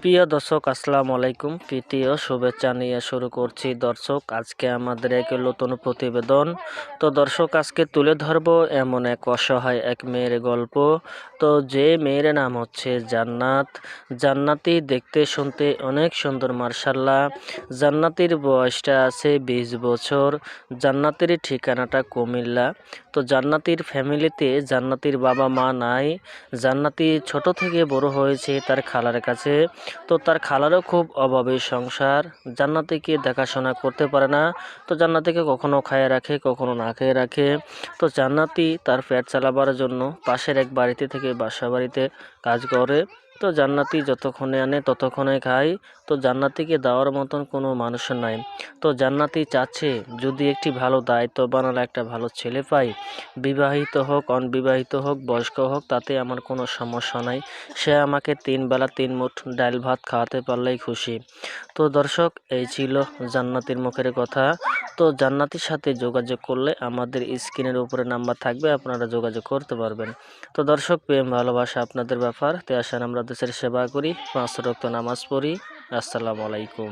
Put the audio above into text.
প্রিয় দর্শক, আসসালামু আলাইকুম। প্রীতীয় শুভেচ্ছা নিয়ে শুরু করছি দর্শক আজকে আমাদের এক নতুন প্রতিবেদন। তো দর্শক, আজকে তুলে ধরব এমন এক অসহায় এক মেয়ের গল্প। তো যে মেয়ের নাম হচ্ছে জান্নাত। জান্নাতি দেখতে শুনতে অনেক সুন্দর, মার্শাল্লাহ। জান্নাতির বয়সটা আছে 20 বছর। জান্নাতির ঠিকানাটা কুমিল্লা। তো জান্নাতির ফ্যামিলিতে জান্নাতির বাবা মা নাই। জান্নাতি ছোট থেকে বড় হয়েছে তার খালার কাছে। তো তার খালারও খুব অভাবের সংসার। জান্নাতিকে দেখাশোনা করতে পারে না। তো জান্নাতিকে কখনো খাইয়ে রাখে, কখনো না খেয়ে রাখে। তো জান্নাতি তার পেট চালাবার জন্য পাশের এক বাড়িতে থেকে বাসা বাড়িতে কাজ করে। তো জান্নাতি যতক্ষণে আনে ততক্ষণে খায়। তো জান্নাতিকে দেওয়ার মতন কোনো মানুষ নাই। তো জান্নাতি চাচ্ছে যদি একটি ভালো দায়িত্ববান একটা ভালো ছেলে পাই, বিবাহিত হোক অনবিবাহিত হোক বয়স্ক হোক, তাতে আমার কোনো সমস্যা নাই। সে আমাকে 3 বেলা 3 মুঠ ডাল ভাত খাওয়াতে পারলেই খুশি। তো দর্শক, এই ছিল জান্নাতির মুখের কথা। তো জান্নাতির সাথে যোগাযোগ করলে আমাদের স্ক্রিনের উপরে নাম্বার থাকবে, আপনারা যোগাযোগ করতে পারবেন। তো দর্শক, প্রেম ভালোবাসা আপনাদের ব্যাপার। তে আসেন আমরা দেশের সেবা করি, 5 ওয়াক্ত নামাজ পড়ি। আসসালামু আলাইকুম।